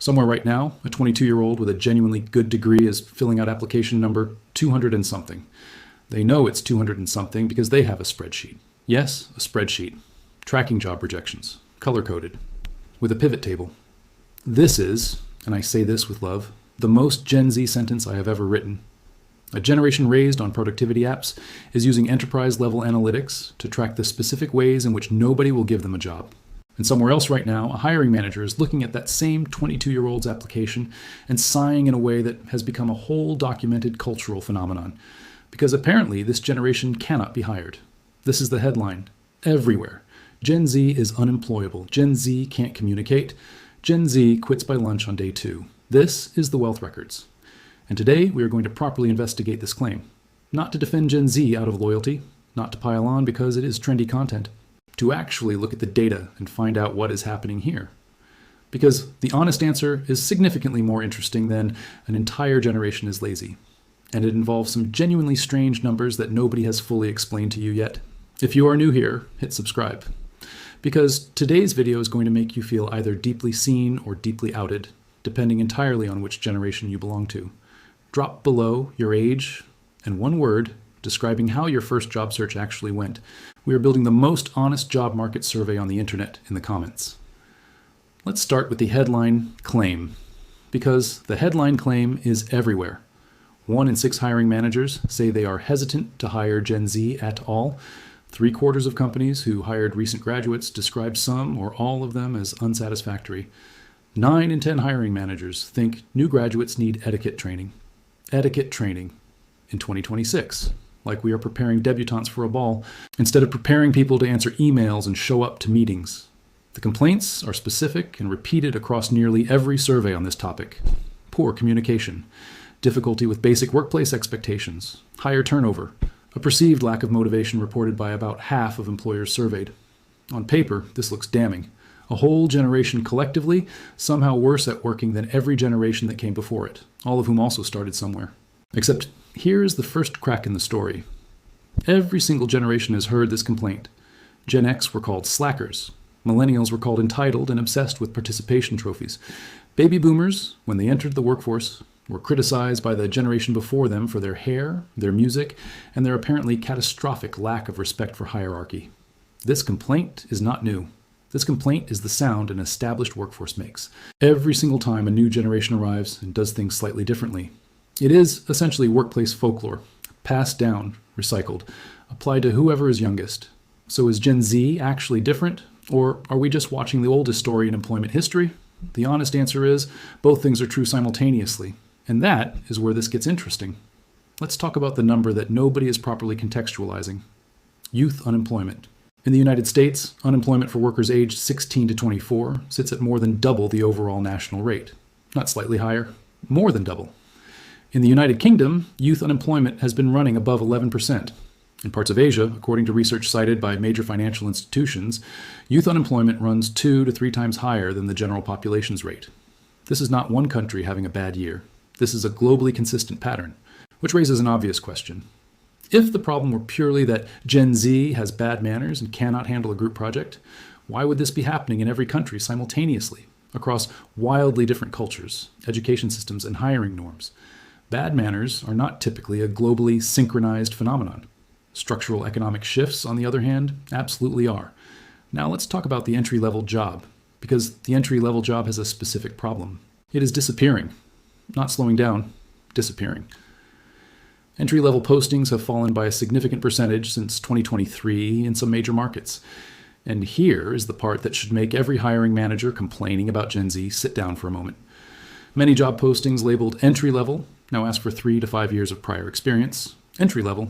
Somewhere right now, a 22-year-old with a genuinely good degree is filling out application number 200 and something. They know it's 200 and something because they have a spreadsheet. Yes, a spreadsheet. Tracking job rejections, color-coded, with a pivot table. This is, and I say this with love, the most Gen Z sentence I have ever written. A generation raised on productivity apps is using enterprise-level analytics to track the specific ways in which nobody will give them a job. And somewhere else right now, a hiring manager is looking at that same 22-year-old's application and sighing in a way that has become a whole documented cultural phenomenon. Because apparently this generation cannot be hired. This is the headline. Everywhere. Gen Z is unemployable. Gen Z can't communicate. Gen Z quits by lunch on day 2. This is the wealth records. And today we are going to properly investigate this claim. Not to defend Gen Z out of loyalty, not to pile on because it is trendy content, to actually look at the data and find out what is happening here. Because the honest answer is significantly more interesting than an entire generation is lazy. And it involves some genuinely strange numbers that nobody has fully explained to you yet. If you are new here, hit subscribe. Because today's video is going to make you feel either deeply seen or deeply outed, depending entirely on which generation you belong to. Drop below your age and one word describing how your first job search actually went. We are building the most honest job market survey on the internet in the comments. Let's start with the headline claim, because the headline claim is everywhere. 1 in 6 hiring managers say they are hesitant to hire Gen Z at all. 3/4 of companies who hired recent graduates described some or all of them as unsatisfactory. 9 in 10 hiring managers think new graduates need etiquette training. Etiquette training in 2026, like we are preparing debutantes for a ball, instead of preparing people to answer emails and show up to meetings. The complaints are specific and repeated across nearly every survey on this topic. Poor communication, difficulty with basic workplace expectations, higher turnover, a perceived lack of motivation reported by about half of employers surveyed. On paper, this looks damning. A whole generation collectively somehow worse at working than every generation that came before it, all of whom also started somewhere. Except here's the first crack in the story. Every single generation has heard this complaint. Gen X were called slackers. Millennials were called entitled and obsessed with participation trophies. Baby boomers, when they entered the workforce, were criticized by the generation before them for their hair, their music, and their apparently catastrophic lack of respect for hierarchy. This complaint is not new. This complaint is the sound an established workforce makes every single time a new generation arrives and does things slightly differently. It is essentially workplace folklore, passed down, recycled, applied to whoever is youngest. So is Gen Z actually different, or are we just watching the oldest story in employment history? The honest answer is both things are true simultaneously, and that is where this gets interesting. Let's talk about the number that nobody is properly contextualizing: youth unemployment. In the United States, unemployment for workers aged 16 to 24 sits at more than double the overall national rate. Not slightly higher, more than double. In the United Kingdom, youth unemployment has been running above 11%. In parts of Asia, according to research cited by major financial institutions, youth unemployment runs 2 to 3 times higher than the general population's rate. This is not one country having a bad year. This is a globally consistent pattern, which raises an obvious question. If the problem were purely that Gen Z has bad manners and cannot handle a group project, why would this be happening in every country simultaneously, across wildly different cultures, education systems, and hiring norms? Bad manners are not typically a globally synchronized phenomenon. Structural economic shifts, on the other hand, absolutely are. Now let's talk about the entry-level job, because the entry-level job has a specific problem. It is disappearing. Not slowing down, disappearing. Entry-level postings have fallen by a significant percentage since 2023 in some major markets. And here is the part that should make every hiring manager complaining about Gen Z sit down for a moment. Many job postings labeled entry-level now ask for 3 to 5 years of prior experience. Entry-level,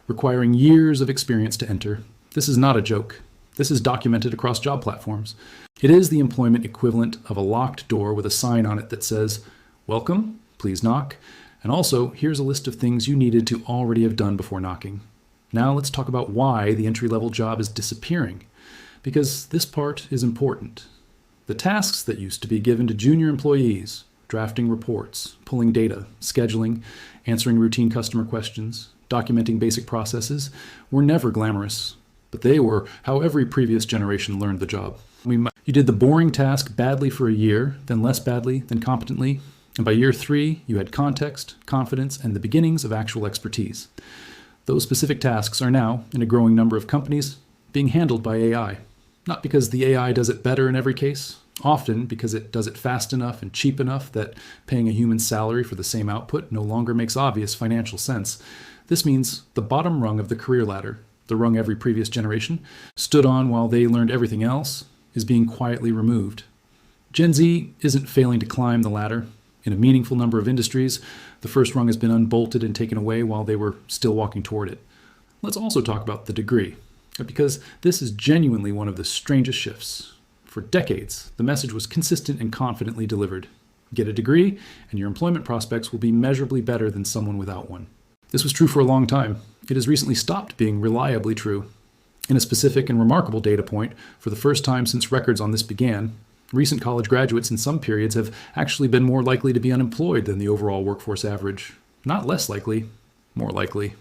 requiring years of experience to enter. This is not a joke. This is documented across job platforms. It is the employment equivalent of a locked door with a sign on it that says, "Welcome, please knock." And also, here's a list of things you needed to already have done before knocking. Now let's talk about why the entry-level job is disappearing, because this part is important. The tasks that used to be given to junior employees, drafting reports, pulling data, scheduling, answering routine customer questions, documenting basic processes, were never glamorous, but they were how every previous generation learned the job. You You did the boring task badly for a year, then less badly, then competently, and by year 3, you had context, confidence, and the beginnings of actual expertise. Those specific tasks are now, in a growing number of companies, being handled by AI. Not because the AI does it better in every case, often because it does it fast enough and cheap enough that paying a human salary for the same output no longer makes obvious financial sense. This means the bottom rung of the career ladder, the rung every previous generation stood on while they learned everything else, is being quietly removed. Gen Z isn't failing to climb the ladder. In a meaningful number of industries, the first rung has been unbolted and taken away while they were still walking toward it. Let's also talk about the degree, because this is genuinely one of the strangest shifts. For decades, the message was consistent and confidently delivered. Get a degree, and your employment prospects will be measurably better than someone without one. This was true for a long time. It has recently stopped being reliably true. In a specific and remarkable data point, for the first time since records on this began, recent college graduates in some periods have actually been more likely to be unemployed than the overall workforce average. Not less likely, more likely.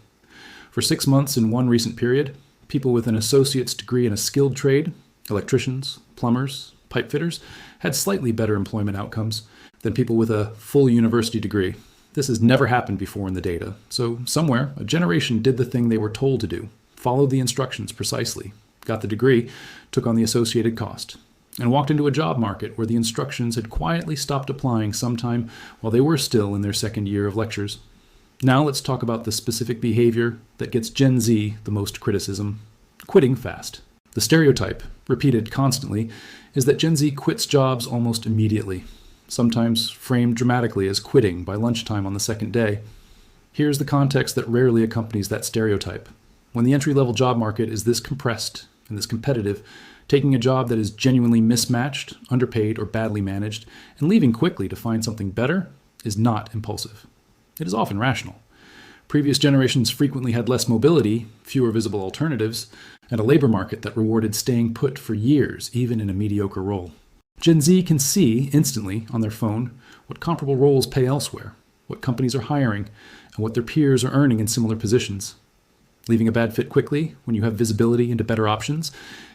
For 6 months in one recent period, people with an associate's degree in a skilled trade, electricians, plumbers, pipe fitters, had slightly better employment outcomes than people with a full university degree. This has never happened before in the data, so somewhere a generation did the thing they were told to do, followed the instructions precisely, got the degree, took on the associated cost, and walked into a job market where the instructions had quietly stopped applying sometime while they were still in their second year of lectures. Now let's talk about the specific behavior that gets Gen Z the most criticism: quitting fast. The stereotype, repeated constantly, is that Gen Z quits jobs almost immediately, sometimes framed dramatically as quitting by lunchtime on the second day. Here's the context that rarely accompanies that stereotype. When the entry-level job market is this compressed and this competitive, taking a job that is genuinely mismatched, underpaid, or badly managed, and leaving quickly to find something better is not impulsive. It is often rational. Previous generations frequently had less mobility, fewer visible alternatives, and a labor market that rewarded staying put for years, even in a mediocre role. Gen Z can see instantly on their phone what comparable roles pay elsewhere, what companies are hiring, and what their peers are earning in similar positions. Leaving a bad fit quickly, when you have visibility into better options,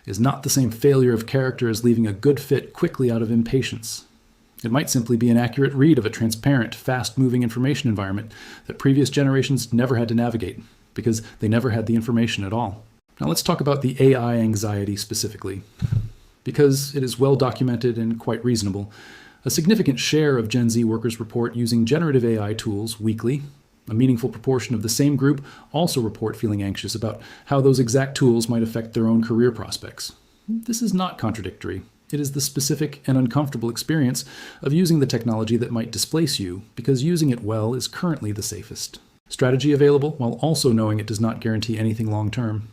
is not the same failure of character as leaving a good fit quickly out of impatience. It might simply be an accurate read of a transparent, fast-moving information environment that previous generations never had to navigate, because they never had the information at all. Now let's talk about the AI anxiety specifically. Because it is well documented and quite reasonable, a significant share of Gen Z workers report using generative AI tools weekly. A meaningful proportion of the same group also report feeling anxious about how those exact tools might affect their own career prospects. This is not contradictory. It is the specific and uncomfortable experience of using the technology that might displace you, because using it well is currently the safest strategy available, while also knowing it does not guarantee anything long-term.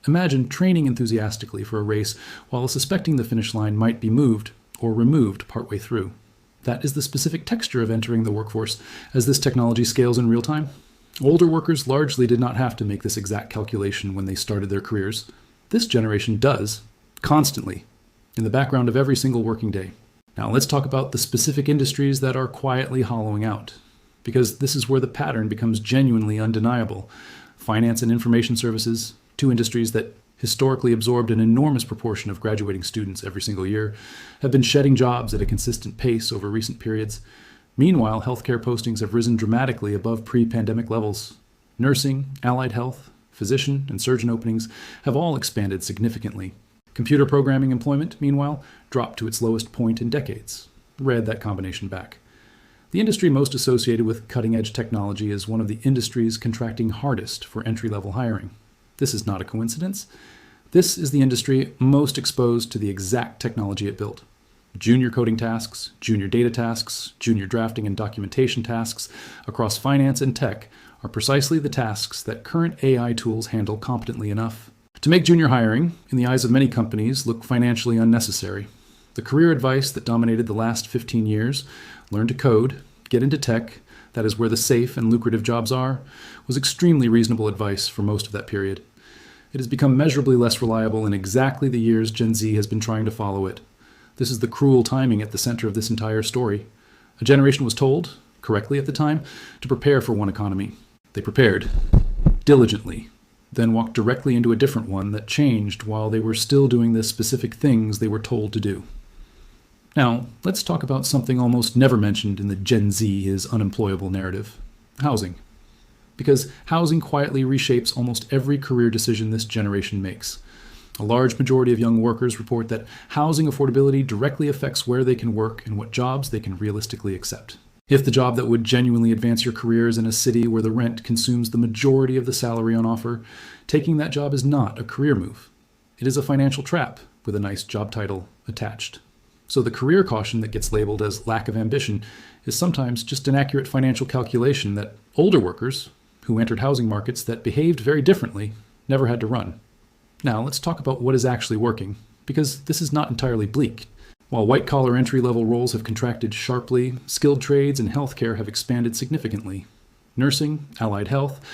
Imagine training enthusiastically for a race while suspecting the finish line might be moved or removed partway through. That is the specific texture of entering the workforce as this technology scales in real time. Older workers largely did not have to make this exact calculation when they started their careers. This generation does, constantly, in the background of every single working day. Now let's talk about the specific industries that are quietly hollowing out, because this is where the pattern becomes genuinely undeniable. Finance and information services, two industries that historically absorbed an enormous proportion of graduating students every single year, have been shedding jobs at a consistent pace over recent periods. Meanwhile, healthcare postings have risen dramatically above pre-pandemic levels. Nursing, allied health, physician, and surgeon openings have all expanded significantly. Computer programming employment, meanwhile, dropped to its lowest point in decades. Read that combination back. The industry most associated with cutting-edge technology is one of the industries contracting hardest for entry-level hiring. This is not a coincidence. This is the industry most exposed to the exact technology it built. Junior coding tasks, junior data tasks, junior drafting and documentation tasks across finance and tech are precisely the tasks that current AI tools handle competently enough to make junior hiring, in the eyes of many companies, look financially unnecessary. The career advice that dominated the last 15 years, learn to code, get into tech, that is where the safe and lucrative jobs are, was extremely reasonable advice for most of that period. It has become measurably less reliable in exactly the years Gen Z has been trying to follow it. This is the cruel timing at the center of this entire story. A generation was told, correctly at the time, to prepare for one economy. They prepared, diligently, then walked directly into a different one that changed while they were still doing the specific things they were told to do. Now, let's talk about something almost never mentioned in the Gen Z is unemployable narrative: housing. Because housing quietly reshapes almost every career decision this generation makes. A large majority of young workers report that housing affordability directly affects where they can work and what jobs they can realistically accept. If the job that would genuinely advance your career is in a city where the rent consumes the majority of the salary on offer, taking that job is not a career move. It is a financial trap with a nice job title attached. So the career caution that gets labeled as lack of ambition is sometimes just an accurate financial calculation that older workers, who entered housing markets that behaved very differently, never had to run. Now, let's talk about what is actually working, because this is not entirely bleak. While white-collar entry-level roles have contracted sharply, skilled trades and healthcare have expanded significantly. Nursing, allied health,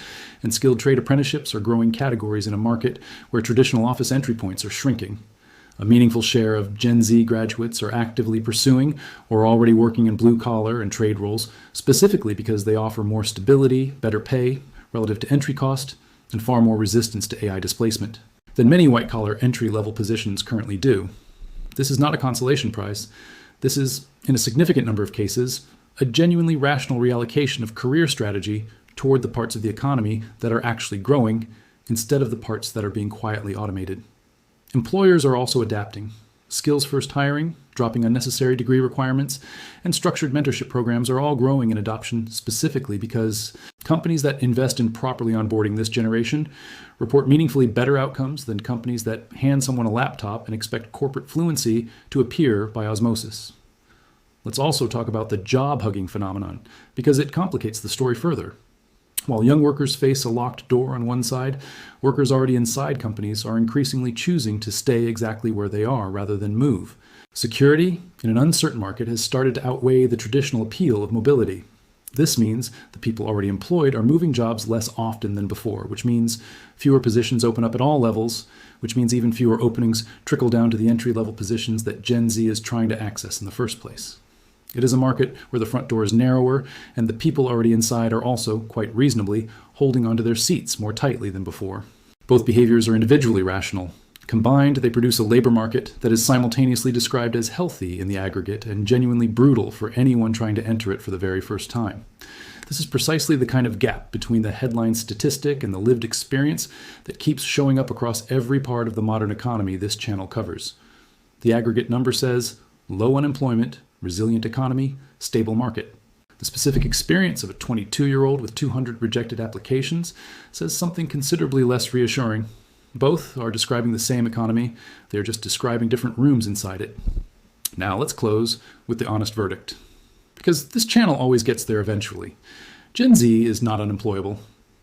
and skilled trade apprenticeships are growing categories in a market where traditional office entry points are shrinking. A meaningful share of Gen Z graduates are actively pursuing or already working in blue-collar and trade roles, specifically because they offer more stability, better pay relative to entry cost, and far more resistance to AI displacement than many white-collar entry-level positions currently do. This is not a consolation prize. This is, in a significant number of cases, a genuinely rational reallocation of career strategy toward the parts of the economy that are actually growing instead of the parts that are being quietly automated. Employers are also adapting. Skills-first hiring, dropping unnecessary degree requirements, and structured mentorship programs are all growing in adoption specifically because companies that invest in properly onboarding this generation report meaningfully better outcomes than companies that hand someone a laptop and expect corporate fluency to appear by osmosis. Let's also talk about the job-hugging phenomenon, because it complicates the story further. While young workers face a locked door on one side, workers already inside companies are increasingly choosing to stay exactly where they are rather than move. Security in an uncertain market has started to outweigh the traditional appeal of mobility. This means the people already employed are moving jobs less often than before, which means fewer positions open up at all levels, which means even fewer openings trickle down to the entry-level positions that Gen Z is trying to access in the first place. It is a market where the front door is narrower, and the people already inside are also, quite reasonably, holding onto their seats more tightly than before. Both behaviors are individually rational. Combined, they produce a labor market that is simultaneously described as healthy in the aggregate and genuinely brutal for anyone trying to enter it for the very first time. This is precisely the kind of gap between the headline statistic and the lived experience that keeps showing up across every part of the modern economy this channel covers. The aggregate number says low unemployment, resilient economy, stable market. The specific experience of a 22-year-old with 200 rejected applications says something considerably less reassuring. Both are describing the same economy, they're just describing different rooms inside it. Now let's close with the honest verdict. Because this channel always gets there eventually. Gen Z is not unemployable.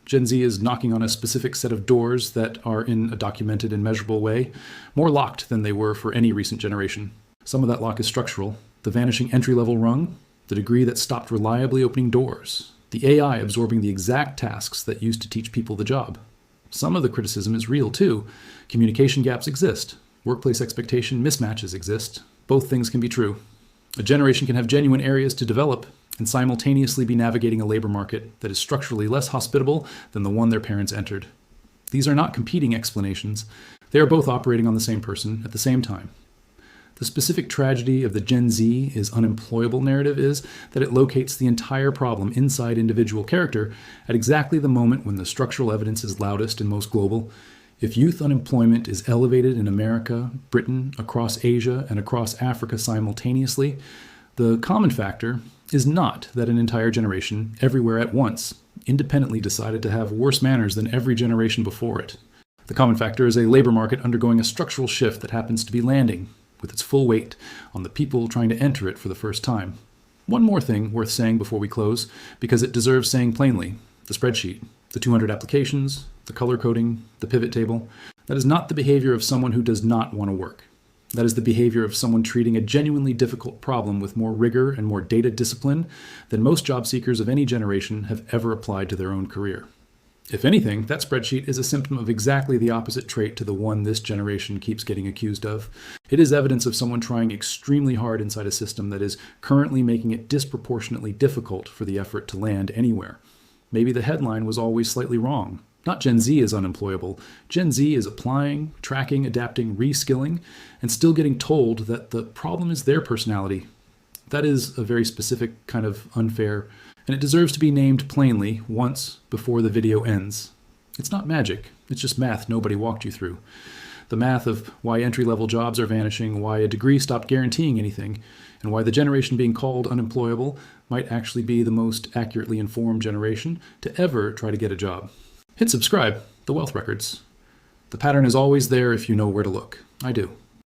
Gen Z is knocking on a specific set of doors that are, in a documented and measurable way, more locked than they were for any recent generation. Some of that lock is structural. The vanishing entry-level rung, the degree that stopped reliably opening doors, the AI absorbing the exact tasks that used to teach people the job. Some of the criticism is real too. Communication gaps exist. Workplace expectation mismatches exist. Both things can be true. A generation can have genuine areas to develop and simultaneously be navigating a labor market that is structurally less hospitable than the one their parents entered. These are not competing explanations. They are both operating on the same person at the same time. The specific tragedy of the Gen Z is unemployable narrative is that it locates the entire problem inside individual character at exactly the moment when the structural evidence is loudest and most global. If youth unemployment is elevated in America, Britain, across Asia, and across Africa simultaneously, the common factor is not that an entire generation, everywhere at once, independently decided to have worse manners than every generation before it. The common factor is a labor market undergoing a structural shift that happens to be landing with its full weight on the people trying to enter it for the first time. One more thing worth saying before we close, because it deserves saying plainly: the spreadsheet, the 200 applications, the color coding, the pivot table, that is not the behavior of someone who does not want to work. That is the behavior of someone treating a genuinely difficult problem with more rigor and more data discipline than most job seekers of any generation have ever applied to their own career. If anything, that spreadsheet is a symptom of exactly the opposite trait to the one this generation keeps getting accused of. It is evidence of someone trying extremely hard inside a system that is currently making it disproportionately difficult for the effort to land anywhere. Maybe the headline was always slightly wrong. Not Gen Z is unemployable. Gen Z is applying, tracking, adapting, reskilling, and still getting told that the problem is their personality. That is a very specific kind of unfair, and it deserves to be named plainly once before the video ends. It's not magic. It's just math nobody walked you through. The math of why entry-level jobs are vanishing, why a degree stopped guaranteeing anything, and why the generation being called unemployable might actually be the most accurately informed generation to ever try to get a job. Hit subscribe, The Wealth Records. The pattern is always there if you know where to look. I do.